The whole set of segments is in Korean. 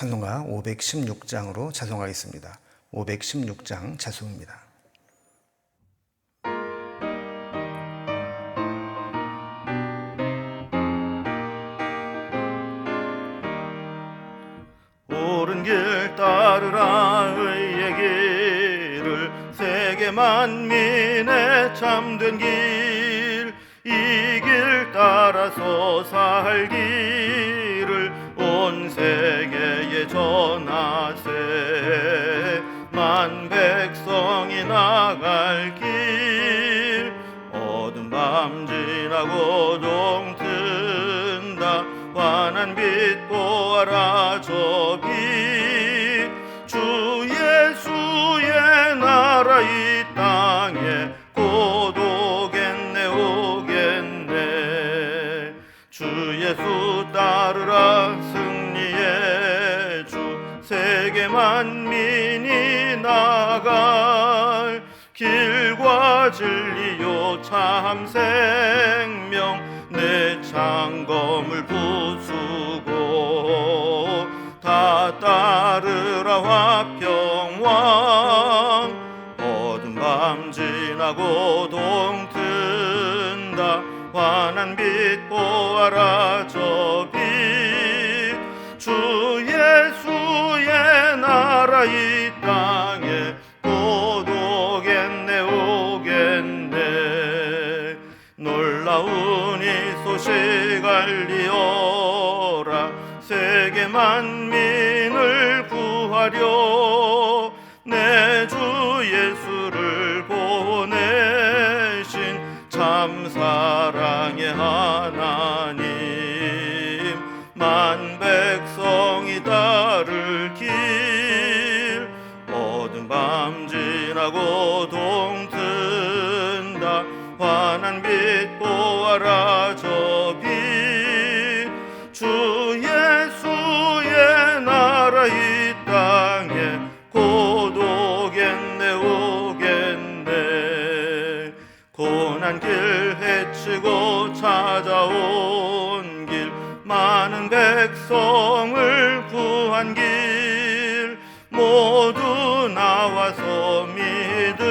찬송가 516장으로 찬송하겠습니다. 516장 찬송입니다. 옳은 길 따르라 의의 길을 세계 만민의 참된 길, 이 길 따라서 살기를 온 세계에 전하세. 만 백성이 나갈 길, 어두운 밤 지나고 동 튼다. 환한 빛 보아라 저 빛, 주 예수의 나라 이 땅에 곧 오겠네 오겠네. 주 예수 따르라 승리의 주, 세계 만민이 나갈 길과 진리요 참 생명, 내 창검을 부수고 다 따르라 화평왕. 어두운 밤 지나고 동 튼다. 환한 빛 보아라 저 빛, 주 예수의 나라 이 땅에 곧 오겠네 오겠네. 놀라운 이 소식 알리어라, 세계 만민을 구하려 내 주 예수를 보내신 참 사랑의 하나님. 만 백성이 따를 길, 어두운 밤 지나고 동 튼다. 환한 빛 보아라 저 빛, 주 예수의 나라 이 땅에 곧 오겠네 오겠네. 고난 길 헤치고 찾아온 길, 많은 백성을 구한 길, 모두 나와서 믿으면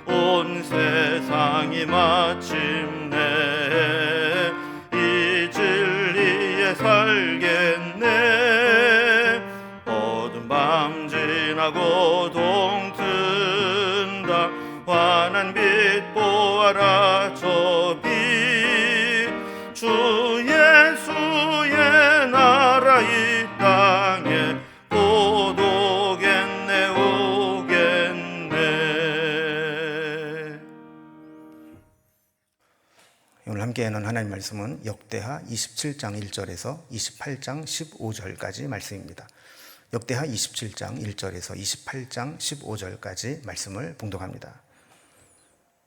온 세상이 마침내 이 진리에 살겠네. 어두운 밤 지나고 동 튼다. 환한 빛 보아라 저 빛, 주 예수의 나라 이 땅에 곧 오겠네 오겠네. 오늘 함께 하는 하나님 말씀은 역대하 27장 1절에서 28장 15절까지 말씀입니다. 역대하 27장 1절에서 28장 15절까지 말씀을 봉독합니다.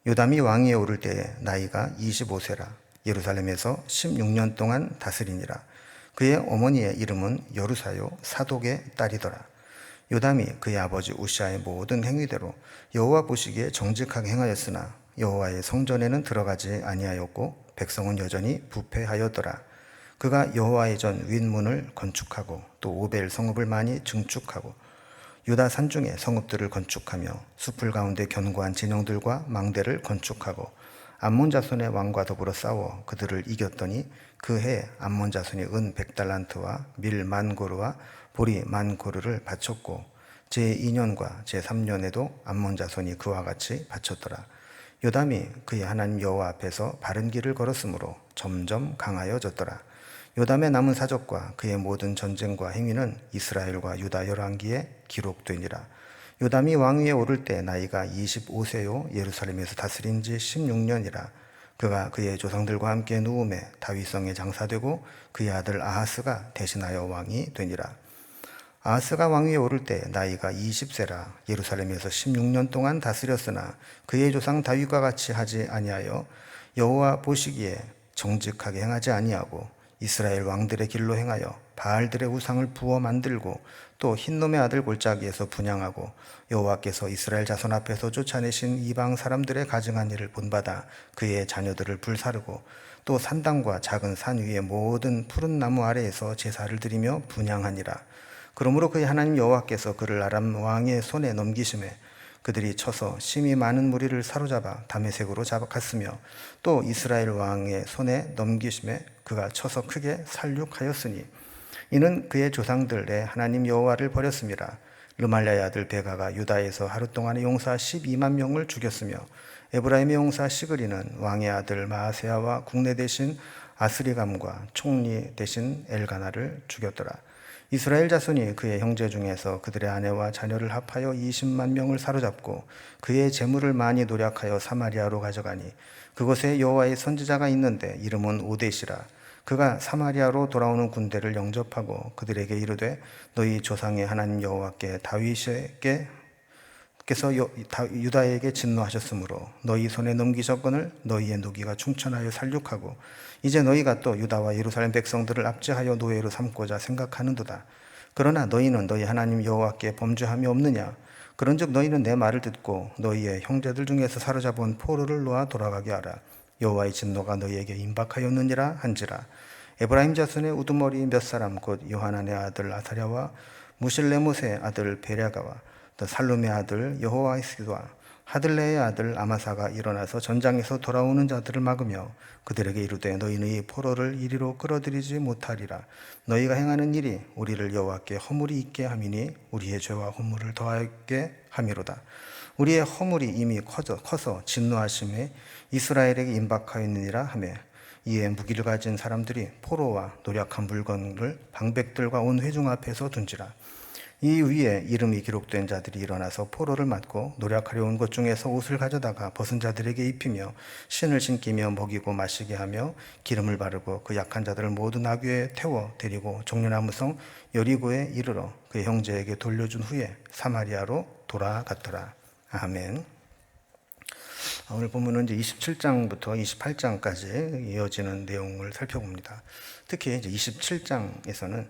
요담이 왕위에 오를 때에 나이가 25세라. 예루살렘에서 16년 동안 다스리니라. 그의 어머니의 이름은 여루사요 사독의 딸이더라. 요담이 그의 아버지 우시아의 모든 행위대로 여호와 보시기에 정직하게 행하였으나 여호와의 성전에는 들어가지 아니하였고 백성은 여전히 부패하였더라. 그가 여호와의 전 윗문을 건축하고 또 오벨 성읍을 많이 증축하고 유다 산중에 성읍들을 건축하며 숲을 가운데 견고한 진영들과 망대를 건축하고 암몬 자손의 왕과 더불어 싸워 그들을 이겼더니 그 해에 암몬 자손이 은 100달란트와 밀 10,000고르와 보리 10,000고르를 바쳤고 제2년과 제3년에도 암몬 자손이 그와 같이 바쳤더라. 요담이 그의 하나님 여호와 앞에서 바른 길을 걸었으므로 점점 강하여졌더라. 요담의 남은 사적과 그의 모든 전쟁과 행위는 이스라엘과 유다 열왕기에 기록되니라. 요담이 왕위에 오를 때 나이가 25세요 예루살렘에서 다스린 지 16년이라. 그가 그의 조상들과 함께 누움에 다윗성에 장사되고 그의 아들 아하스가 대신하여 왕이 되니라. 아하스가 왕위에 오를 때 나이가 20세라. 예루살렘에서 16년 동안 다스렸으나 그의 조상 다윗과 같이 하지 아니하여 여호와 보시기에 정직하게 행하지 아니하고 이스라엘 왕들의 길로 행하여 바알들의 우상을 부어 만들고 또 흰놈의 아들 골짜기에서 분향하고 여호와께서 이스라엘 자손 앞에서 쫓아내신 이방 사람들의 가증한 일을 본받아 그의 자녀들을 불사르고 또 산당과 작은 산 위의 모든 푸른 나무 아래에서 제사를 드리며 분향하니라. 그러므로 그의 하나님 여호와께서 그를 아람 왕의 손에 넘기심에 그들이 쳐서 심히 많은 무리를 사로잡아 다메섹으로 갔으며 또 이스라엘 왕의 손에 넘기심에 그가 쳐서 크게 살육하였으니 이는 그의 조상들의 하나님 여호와를 버렸습니다. 르말랴의 아들 베가가 유다에서 하루 동안에 용사 12만 명을 죽였으며 에브라임의 용사 시그리는 왕의 아들 마아세야와 국내 대신 아스리감과 총리 대신 엘가나를 죽였더라. 이스라엘 자손이 그의 형제 중에서 그들의 아내와 자녀를 합하여 20만 명을 사로잡고 그의 재물을 많이 노력하여 사마리아로 가져가니 그곳에 여호와의 선지자가 있는데 이름은 오뎃이라. 그가 사마리아로 돌아오는 군대를 영접하고 그들에게 이르되 너희 조상의 하나님 여호와께 다윗께서 유다에게 진노하셨으므로 너희 손에 넘기셨거늘 너희의 노기가 충천하여 살육하고 이제 너희가 또 유다와 예루살렘 백성들을 압제하여 노예로 삼고자 생각하는도다. 그러나 너희는 너희 하나님 여호와께 범죄함이 없느냐? 그런즉 너희는 내 말을 듣고 너희의 형제들 중에서 사로잡은 포로를 놓아 돌아가게 하라. 여호와의 진노가 너희에게 임박하였느니라 한지라. 에브라임 자손의 우두머리 몇 사람 곧 요하난의 아들 아사랴와 무실레못의 아들 베랴가와 또 살룸의 아들 여호와이스와 하들레의 아들 아마사가 일어나서 전장에서 돌아오는 자들을 막으며 그들에게 이르되 너희는 이 포로를 이리로 끌어들이지 못하리라. 너희가 행하는 일이 우리를 여호와께 허물이 있게 함이니 우리의 죄와 허물을 더하게 함이로다. 우리의 허물이 이미 커서 진노하심에 이스라엘에게 임박하였느니라 하며 이에 무기를 가진 사람들이 포로와 노력한 물건을 방백들과 온 회중 앞에서 둔지라. 이 위에 이름이 기록된 자들이 일어나서 포로를 맞고 노력하려 온 것 중에서 옷을 가져다가 벗은 자들에게 입히며 신을 신기며 먹이고 마시게 하며 기름을 바르고 그 약한 자들을 모두 나귀에 태워 데리고 종려나무성 여리고에 이르러 그의 형제에게 돌려준 후에 사마리아로 돌아갔더라. 아멘. 오늘 본문은 이제 27장부터 28장까지 이어지는 내용을 살펴봅니다. 특히 이제 27장에서는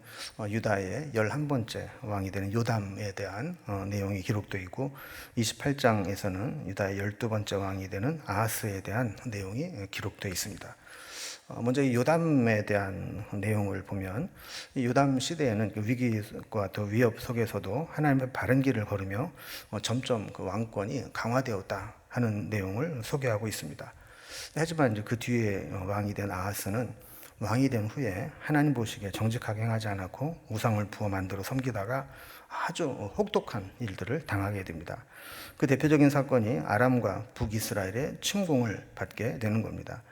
유다의 11번째 왕이 되는 요담에 대한 내용이 기록되어 있고 28장에서는 유다의 12번째 왕이 되는 아하스에 대한 내용이 기록되어 있습니다. 먼저 이 요담에 대한 내용을 보면 이 요담 시대에는 그 위기과 또 위협 속에서도 하나님의 바른 길을 걸으며 점점 그 왕권이 강화되었다 하는 내용을 소개하고 있습니다. 하지만 이제 그 뒤에 왕이 된 아하스는 왕이 된 후에 하나님 보시기에 정직하게 행하지 않았고 우상을 부어 만들어 섬기다가 아주 혹독한 일들을 당하게 됩니다. 그 대표적인 사건이 아람과 북이스라엘의 침공을 받게 되는 겁니다.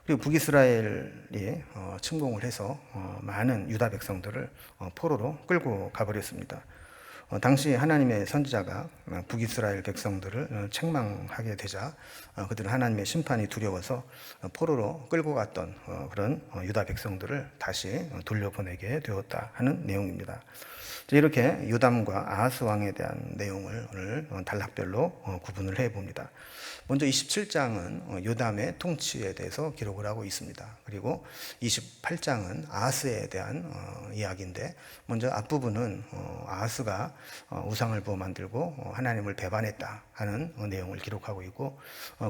그리고 북이스라엘이 침공을 해서 많은 유다 백성들을 포로로 끌고 가버렸습니다. 당시 하나님의 선지자가 북이스라엘 백성들을 책망하게 되자 그들은 하나님의 심판이 두려워서 포로로 끌고 갔던 그런 유다 백성들을 다시 돌려보내게 되었다 하는 내용입니다. 이렇게 요담과 아하스 왕에 대한 내용을 오늘 단락별로 구분을 해봅니다. 먼저 27장은 요담의 통치에 대해서 기록을 하고 있습니다. 그리고 28장은 아하스에 대한 이야기인데 먼저 앞부분은 아하스가 우상을 부어 만들고 하나님을 배반했다 하는 내용을 기록하고 있고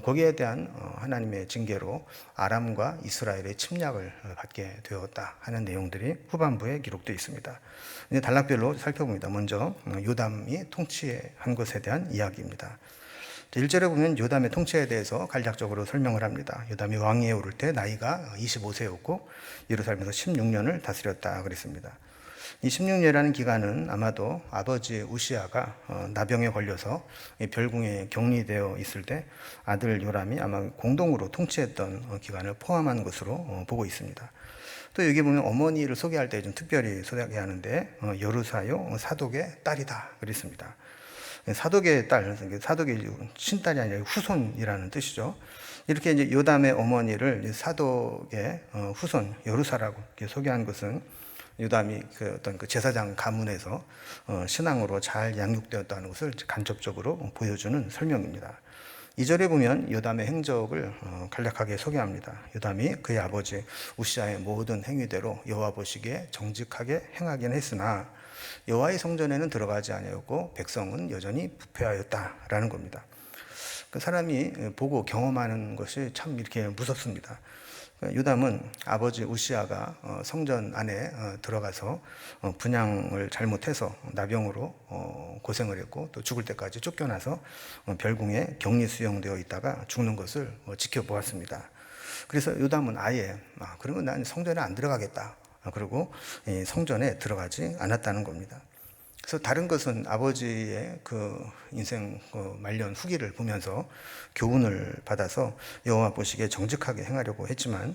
거기에 대한 하나님의 징계로 아람과 이스라엘의 침략을 받게 되었다 하는 내용들이 후반부에 기록되어 있습니다. 이제 단락별로 살펴봅니다. 먼저 요담이 통치한 것에 대한 이야기입니다. 1절에 보면 요담의 통치에 대해서 간략적으로 설명을 합니다. 요담이 왕위에 오를 때 나이가 25세였고 예루살렘에서 16년을 다스렸다 그랬습니다. 이 16년이라는 기간은 아마도 아버지 우시아가 나병에 걸려서 별궁에 격리되어 있을 때 아들 요람이 아마 공동으로 통치했던 기간을 포함한 것으로 보고 있습니다. 또 여기 보면 어머니를 소개할 때 좀 특별히 소개하는데 여루사요 사독의 딸이다 그랬습니다. 사독의 딸, 사독의 친딸이 아니라 후손이라는 뜻이죠. 이렇게 이제 요담의 어머니를 사독의 후손 여루사라고 이렇게 소개한 것은 요담이 그 어떤 그 제사장 가문에서 신앙으로 잘 양육되었다는 것을 간접적으로 보여주는 설명입니다. 2절에 보면 요담의 행적을 간략하게 소개합니다. 요담이 그의 아버지 우시아의 모든 행위대로 여호와 보시기에 정직하게 행하긴 했으나 여호와의 성전에는 들어가지 아니하였고 백성은 여전히 부패하였다라는 겁니다. 그 사람이 보고 경험하는 것이 참 이렇게 무섭습니다. 요담은 아버지 우시아가 성전 안에 들어가서 분향을 잘못해서 나병으로 고생을 했고 또 죽을 때까지 쫓겨나서 별궁에 격리 수용되어 있다가 죽는 것을 지켜보았습니다. 그래서 요담은 아예 그러면 난 성전에 안 들어가겠다. 그리고 성전에 들어가지 않았다는 겁니다. 그래서 다른 것은 아버지의 그 인생 말년 후기를 보면서 교훈을 받아서 여호와 보시기에 정직하게 행하려고 했지만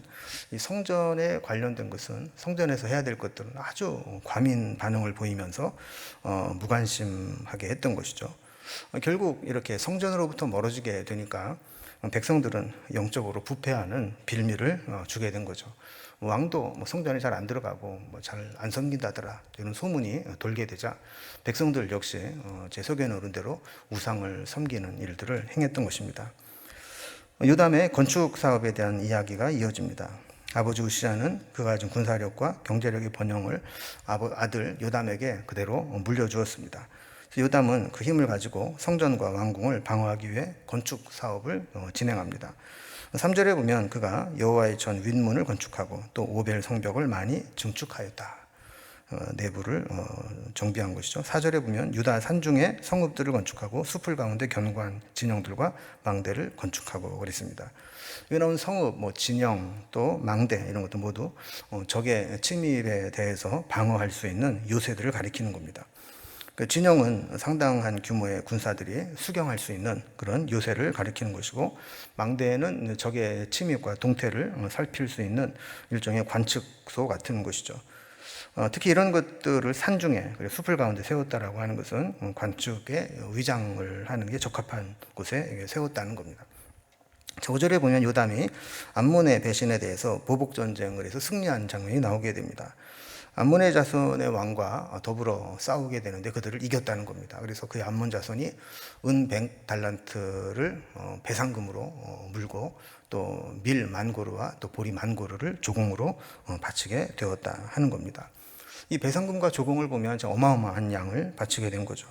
이 성전에 관련된 것은 성전에서 해야 될 것들은 아주 과민 반응을 보이면서 무관심하게 했던 것이죠. 결국 이렇게 성전으로부터 멀어지게 되니까 백성들은 영적으로 부패하는 빌미를 주게 된 거죠. 왕도 성전에 잘 안 들어가고 잘 안 섬긴다더라 이런 소문이 돌게 되자 백성들 역시 제석에 오른 대로 우상을 섬기는 일들을 행했던 것입니다. 요담의 건축 사업에 대한 이야기가 이어집니다. 아버지 우시아는 그가 가진 군사력과 경제력의 번영을 아들 요담에게 그대로 물려주었습니다. 요담은 그 힘을 가지고 성전과 왕궁을 방어하기 위해 건축 사업을 진행합니다. 3절에 보면 그가 여호와의 전 윗문을 건축하고 또 오벨 성벽을 많이 증축하였다. 내부를 정비한 것이죠. 4절에 보면 유다 산중에 성읍들을 건축하고 숲을 가운데 견고한 진영들과 망대를 건축하고 그랬습니다. 여기 나온 성읍, 진영, 또 망대 이런 것도 모두 적의 침입에 대해서 방어할 수 있는 요새들을 가리키는 겁니다. 그 진영은 상당한 규모의 군사들이 수경할 수 있는 그런 요새를 가리키는 것이고, 망대는 적의 침입과 동태를 살필 수 있는 일종의 관측소 같은 것이죠. 특히 이런 것들을 산중에 숲을 가운데 세웠다라고 하는 것은 관측에 위장을 하는 게 적합한 곳에 세웠다는 겁니다. 5절에 보면 요담이 암몬의 배신에 대해서 보복 전쟁을 해서 승리한 장면이 나오게 됩니다. 암몬의 자손의 왕과 더불어 싸우게 되는데 그들을 이겼다는 겁니다. 그래서 그 암몬 자손이 은 100달란트를 배상금으로 물고 또 밀 만고르와 또 보리 만고르를 조공으로 바치게 되었다 하는 겁니다. 이 배상금과 조공을 보면 어마어마한 양을 바치게 된 거죠.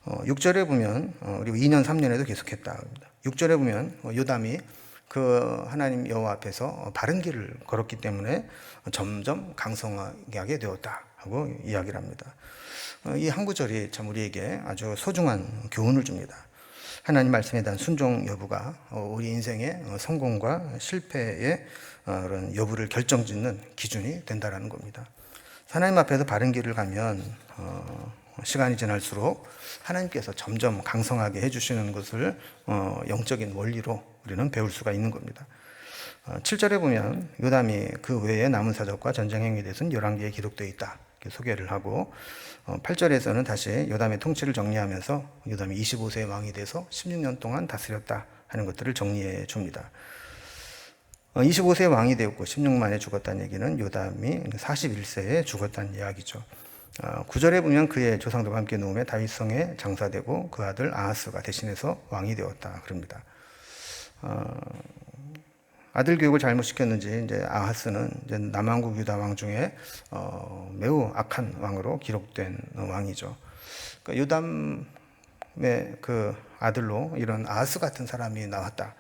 6절에 보면 그리고 2년 3년에도 계속했다. 6절에 보면 요담이 그 하나님 여호와 앞에서 바른 길을 걸었기 때문에 점점 강성하게 되었다 하고 이야기를 합니다. 이 한 구절이 참 우리에게 아주 소중한 교훈을 줍니다. 하나님 말씀에 대한 순종 여부가 우리 인생의 성공과 실패의 그런 여부를 결정짓는 기준이 된다는 겁니다. 하나님 앞에서 바른 길을 가면 시간이 지날수록 하나님께서 점점 강성하게 해주시는 것을 영적인 원리로 우리는 배울 수가 있는 겁니다. 7절에 보면 요담이 그 외에 남은 사적과 전쟁 행위에 대해서는 11개에 기록되어 있다 이렇게 소개를 하고, 8절에서는 다시 요담의 통치를 정리하면서 요담이 25세의 왕이 돼서 16년 동안 다스렸다 하는 것들을 정리해 줍니다. 25세의 왕이 되었고 16년 만에 죽었다는 얘기는 요담이 41세에 죽었다는 이야기죠. 9절에 보면 그의 조상들과 함께 누움에 다윗성에 장사되고 그 아들 아하스가 대신해서 왕이 되었다 그럽니다. 아들 교육을 잘못 시켰는지 이제 아하스는 이제 남왕국 유다 왕 중에 매우 악한 왕으로 기록된 왕이죠. 그러니까 요담의 그 아들로 이런 아하스 같은 사람이 나왔다.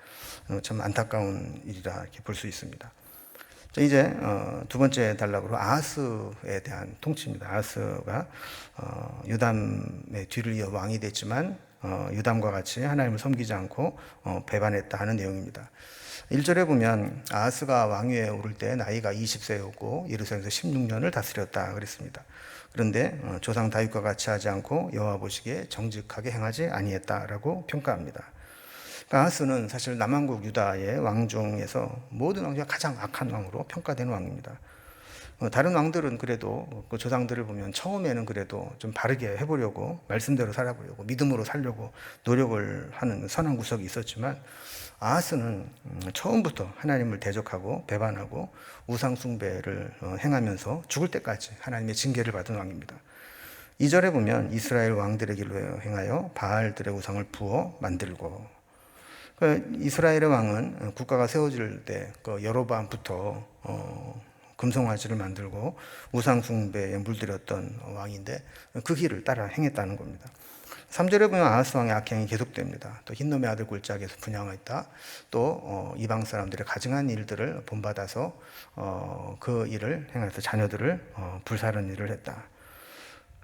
참 안타까운 일이라 이렇게 볼 수 있습니다. 자, 이제 두 번째 단락으로 아하스에 대한 통치입니다. 아하스가 요담의 뒤를 이어 왕이 됐지만 요담과 같이 하나님을 섬기지 않고 배반했다 하는 내용입니다. 1절에 보면 아하스가 왕위에 오를 때 나이가 20세였고 예루살렘에서 16년을 다스렸다 그랬습니다. 그런데 조상 다윗과 같이 하지 않고 여호와 보시기에 정직하게 행하지 아니했다라고 평가합니다. 아하스는 사실 남왕국 유다의 왕 중에서 모든 왕 중에 가장 악한 왕으로 평가된 왕입니다. 다른 왕들은 그래도 그 조상들을 보면 처음에는 그래도 좀 바르게 해보려고 말씀대로 살아보려고 믿음으로 살려고 노력을 하는 선한 구석이 있었지만, 아하스는 처음부터 하나님을 대적하고 배반하고 우상 숭배를 행하면서 죽을 때까지 하나님의 징계를 받은 왕입니다. 2절에 보면 이스라엘 왕들의 길로 행하여 바알들의 우상을 부어 만들고, 이스라엘의 왕은 국가가 세워질 때 여로보암부터 금송아지를 만들고 우상 숭배에 물들였던 왕인데 그 길을 따라 행했다는 겁니다. 3절에 보면 아하스 왕의 악행이 계속됩니다. 또 흰놈의 아들 골짜기에서 분향했다. 또 이방 사람들의 가증한 일들을 본받아서 그 일을 행해서 자녀들을 불사르는 일을 했다.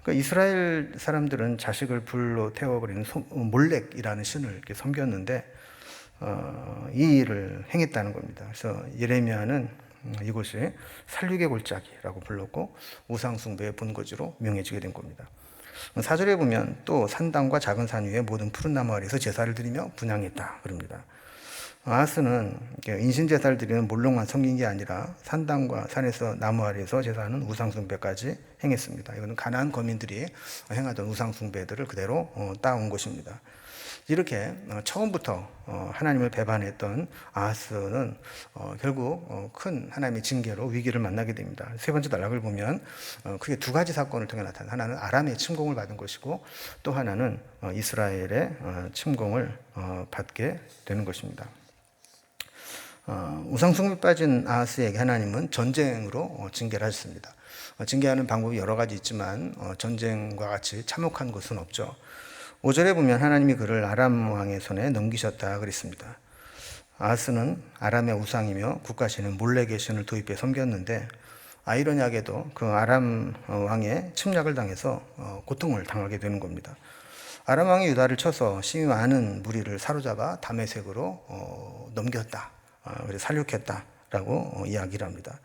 그러니까 이스라엘 사람들은 자식을 불로 태워버리는 몰렉이라는 신을 이렇게 섬겼는데 이 일을 행했다는 겁니다. 그래서 예레미야는 이곳이 살육의 골짜기라고 불렀고 우상 숭배의 본거지로 명해지게 된 겁니다. 4절에 보면 또 산당과 작은 산 위에 모든 푸른 나무 아래에서 제사를 드리며 분향했다 그럽니다. 아하스는 인신 제사를 드리는 몰록만 섬긴 게 아니라 산당과 산에서 나무 아래에서 제사하는 우상 숭배까지 행했습니다. 이거는 가나안 거민들이 행하던 우상 숭배들을 그대로 따온 것입니다. 이렇게 처음부터 하나님을 배반했던 아하스는 결국 큰 하나님의 징계로 위기를 만나게 됩니다. 세 번째 단락을 보면 크게 두 가지 사건을 통해 나타나 하나는 아람의 침공을 받은 것이고 또 하나는 이스라엘의 침공을 받게 되는 것입니다. 우상숭배에 빠진 아하스에게 하나님은 전쟁으로 징계를 하셨습니다. 징계하는 방법이 여러 가지 있지만 전쟁과 같이 참혹한 것은 없죠. 5절에 보면 하나님이 그를 아람 왕의 손에 넘기셨다 그랬습니다. 아하스는 아람의 우상이며 국가신인 몰렉의 신을 도입해 섬겼는데 아이러니하게도 그 아람 왕의 침략을 당해서 고통을 당하게 되는 겁니다. 아람 왕이 유다를 쳐서 심히 많은 무리를 사로잡아 다메섹으로 넘겼다. 그래서 살육했다라고 이야기를 합니다.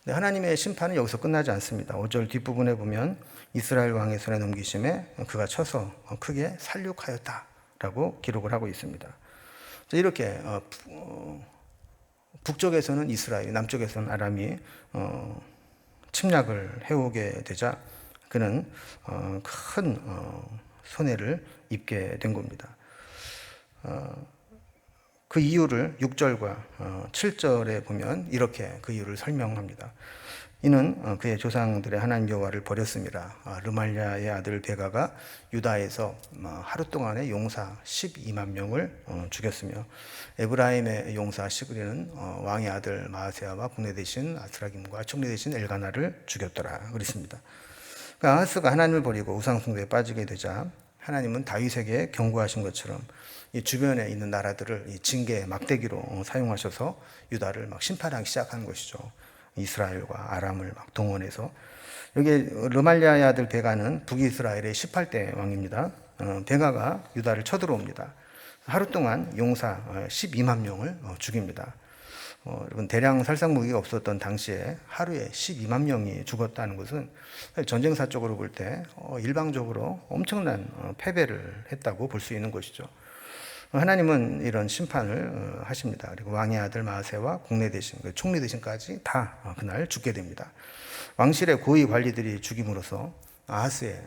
하나님의 심판은 여기서 끝나지 않습니다. 5절 뒷부분에 보면 이스라엘 왕의 손에 넘기심에 그가 쳐서 크게 살육하였다라고 기록을 하고 있습니다. 이렇게 북쪽에서는 이스라엘, 남쪽에서는 아람이 침략을 해오게 되자 그는 큰 손해를 입게 된 겁니다. 그 이유를 6절과 7절에 보면 이렇게 그 이유를 설명합니다. 이는 그의 조상들의 하나님 여호와를 버렸습니다. 르말랴의 아들 베가가 유다에서 하루 동안에 용사 12만 명을 죽였으며 에브라임의 용사 시그리는 왕의 아들 마아세아와 국내 대신 아스라김과 총리 대신 엘가나를 죽였더라 그랬습니다. 그러니까 아하스가 하나님을 버리고 우상 숭배에 빠지게 되자 하나님은 다윗에게 경고하신 것처럼 이 주변에 있는 나라들을 이 징계의 막대기로 사용하셔서 유다를 막 심판하기 시작하는 것이죠. 이스라엘과 아람을 막 동원해서 여기 르말랴의 아들 베가는 북이스라엘의 18대 왕입니다. 베가가 유다를 쳐들어옵니다. 하루 동안 용사 12만 명을 죽입니다. 여러분 대량 살상 무기가 없었던 당시에 하루에 12만 명이 죽었다는 것은 전쟁사적으로 볼 때 일방적으로 엄청난 패배를 했다고 볼 수 있는 것이죠. 하나님은 이런 심판을 하십니다. 그리고 왕의 아들 마아세와 국내 대신, 총리 대신까지 다 그날 죽게 됩니다. 왕실의 고위 관리들이 죽임으로써 아하스의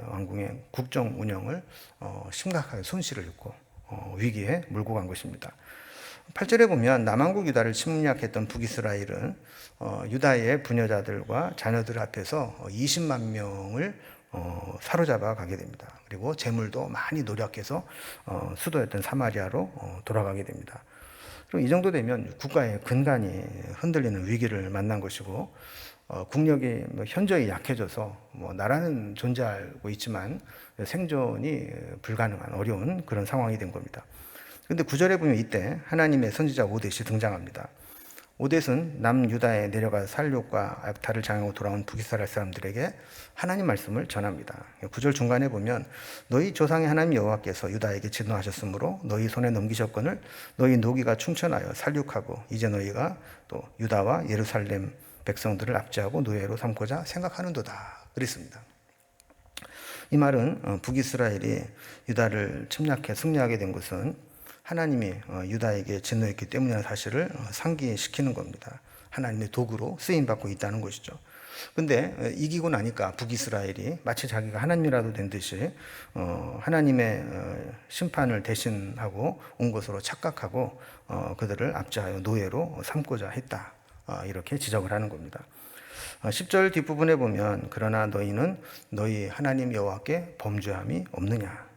왕궁의 국정 운영을 심각하게 손실을 입고 위기에 몰고 간 것입니다. 8절에 보면 남왕국 유다를 침략했던 북이스라엘은 유다의 부녀자들과 자녀들 앞에서 20만 명을 사로잡아 가게 됩니다. 그리고 재물도 많이 노력해서 수도였던 사마리아로 돌아가게 됩니다. 그리고 이 정도 되면 국가의 근간이 흔들리는 위기를 만난 것이고 국력이 현저히 약해져서 나라는 존재하고 있지만 생존이 불가능한 어려운 그런 상황이 된 겁니다. 그런데 9절에 보면 이때 하나님의 선지자 오뎃이 등장합니다. 오뎃은 남유다에 내려가 살육과 악타를 장하고 돌아온 북이스라엘 사람들에게 하나님 말씀을 전합니다. 9절 중간에 보면 너희 조상의 하나님 여호와께서 유다에게 진노하셨으므로 너희 손에 넘기셨거늘 너희 노기가 충천하여 살육하고 이제 너희가 또 유다와 예루살렘 백성들을 압제하고 노예로 삼고자 생각하는도다 그랬습니다. 이 말은 북이스라엘이 유다를 침략해 승리하게 된 것은 하나님이 유다에게 진노했기 때문이라는 사실을 상기시키는 겁니다. 하나님의 도구로 쓰임받고 있다는 것이죠. 근데 이기고 나니까 북이스라엘이 마치 자기가 하나님이라도 된 듯이 하나님의 심판을 대신하고 온 것으로 착각하고 그들을 압제하여 노예로 삼고자 했다. 이렇게 지적을 하는 겁니다. 10절 뒷부분에 보면 그러나 너희는 너희 하나님 여호와께 범죄함이 없느냐.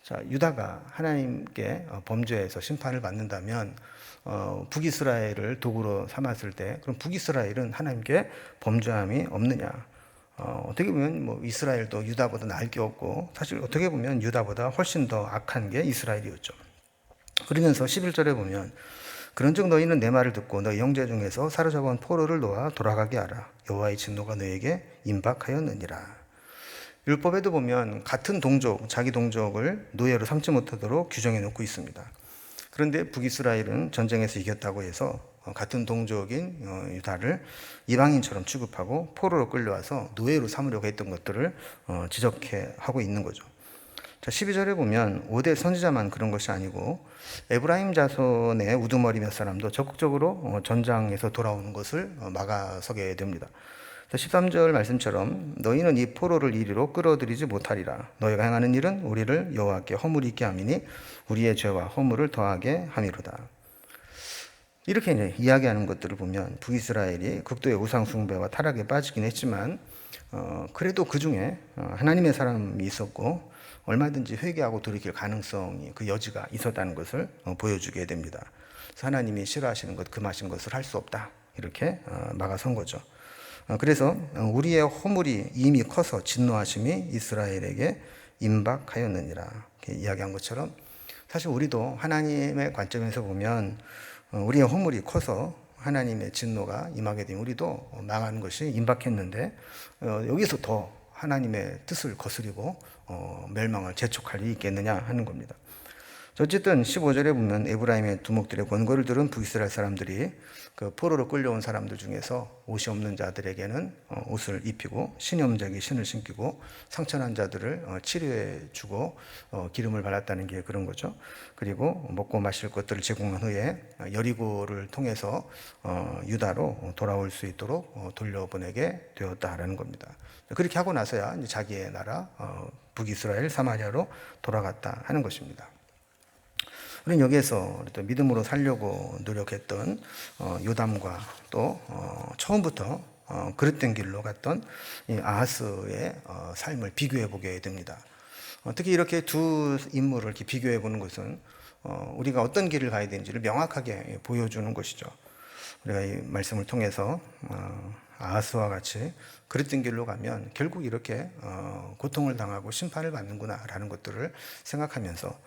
자, 유다가 하나님께 범죄해서 심판을 받는다면 북이스라엘을 도구로 삼았을 때 그럼 북이스라엘은 하나님께 범죄함이 없느냐? 어떻게 보면 뭐 이스라엘도 유다보다 나을 게 없고 사실 어떻게 보면 유다보다 훨씬 더 악한 게 이스라엘이었죠. 그러면서 11절에 보면 그런즉 너희는 내 말을 듣고 너희 형제 중에서 사로잡은 포로를 놓아 돌아가게 하라. 여호와의 진노가 너에게 임박하였느니라. 율법에도 보면 같은 동족, 자기 동족을 노예로 삼지 못하도록 규정해 놓고 있습니다. 그런데 북이스라엘은 전쟁에서 이겼다고 해서 같은 동족인 유다를 이방인처럼 취급하고 포로로 끌려와서 노예로 삼으려고 했던 것들을 지적해 하고 있는 거죠. 자, 12절에 보면 5대 선지자만 그런 것이 아니고 에브라임 자손의 우두머리 몇 사람도 적극적으로 전장에서 돌아오는 것을 막아서게 됩니다. 13절 말씀처럼 너희는 이 포로를 이리로 끌어들이지 못하리라. 너희가 행하는 일은 우리를 여호와께 허물이 있게 함이니 우리의 죄와 허물을 더하게 함이로다. 이렇게 이제 이야기하는 것들을 보면 북이스라엘이 극도의 우상 숭배와 타락에 빠지긴 했지만 그래도 그 중에 하나님의 사람이 있었고 얼마든지 회개하고 돌이킬 가능성이 그 여지가 있었다는 것을 보여주게 됩니다. 그래서 하나님이 싫어하시는 것, 금하신 것을 할 수 없다. 이렇게 막아선 거죠. 그래서 우리의 허물이 이미 커서 진노하심이 이스라엘에게 임박하였느니라 이렇게 이야기한 것처럼 사실 우리도 하나님의 관점에서 보면 우리의 허물이 커서 하나님의 진노가 임하게 되면 우리도 망하는 것이 임박했는데 여기서 더 하나님의 뜻을 거스리고 멸망을 재촉할 일이 있겠느냐 하는 겁니다. 어쨌든 15절에 보면 에브라임의 두목들의 권고를 들은 북이스라엘 사람들이 그 포로로 끌려온 사람들 중에서 옷이 없는 자들에게는 옷을 입히고 신이 없는 자에게 신을 신기고 상처난 자들을 치료해 주고 기름을 발랐다는 게 그런 거죠. 그리고 먹고 마실 것들을 제공한 후에 여리고를 통해서 유다로 돌아올 수 있도록 돌려보내게 되었다라는 겁니다. 그렇게 하고 나서야 이제 자기의 나라 북이스라엘 사마리아로 돌아갔다 하는 것입니다. 우리는 여기에서 또 믿음으로 살려고 노력했던 요담과 또 처음부터 그릇된 길로 갔던 이 아하스의 삶을 비교해 보게 됩니다. 특히 이렇게 두 인물을 이렇게 비교해 보는 것은 우리가 어떤 길을 가야 되는지를 명확하게 보여주는 것이죠. 우리가 이 말씀을 통해서 아하스와 같이 그릇된 길로 가면 결국 이렇게 고통을 당하고 심판을 받는구나라는 것들을 생각하면서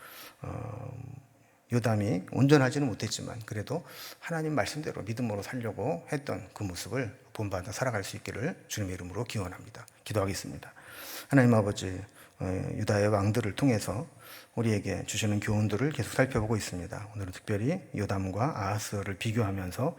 요담이 온전하지는 못했지만 그래도 하나님 말씀대로 믿음으로 살려고 했던 그 모습을 본받아 살아갈 수 있기를 주님의 이름으로 기원합니다. 기도하겠습니다. 하나님 아버지, 유다의 왕들을 통해서 우리에게 주시는 교훈들을 계속 살펴보고 있습니다. 오늘은 특별히 요담과 아하스를 비교하면서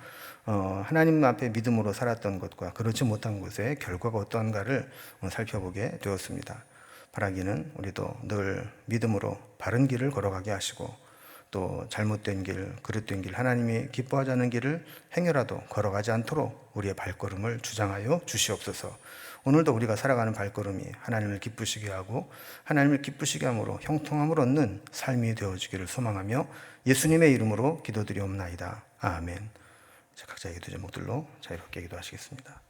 하나님 앞에 믿음으로 살았던 것과 그렇지 못한 것의 결과가 어떠한가를 살펴보게 되었습니다. 바라기는 우리도 늘 믿음으로 바른 길을 걸어가게 하시고 또 잘못된 길, 그릇된 길, 하나님이 기뻐하지 않는 길을 행여라도 걸어가지 않도록 우리의 발걸음을 주장하여 주시옵소서. 오늘도 우리가 살아가는 발걸음이 하나님을 기쁘시게 하고 하나님을 기쁘시게 함으로 형통함을 얻는 삶이 되어지기를 소망하며 예수님의 이름으로 기도드리옵나이다. 아멘. 각자의 기도 제목들로 자유롭게 기도하시겠습니다.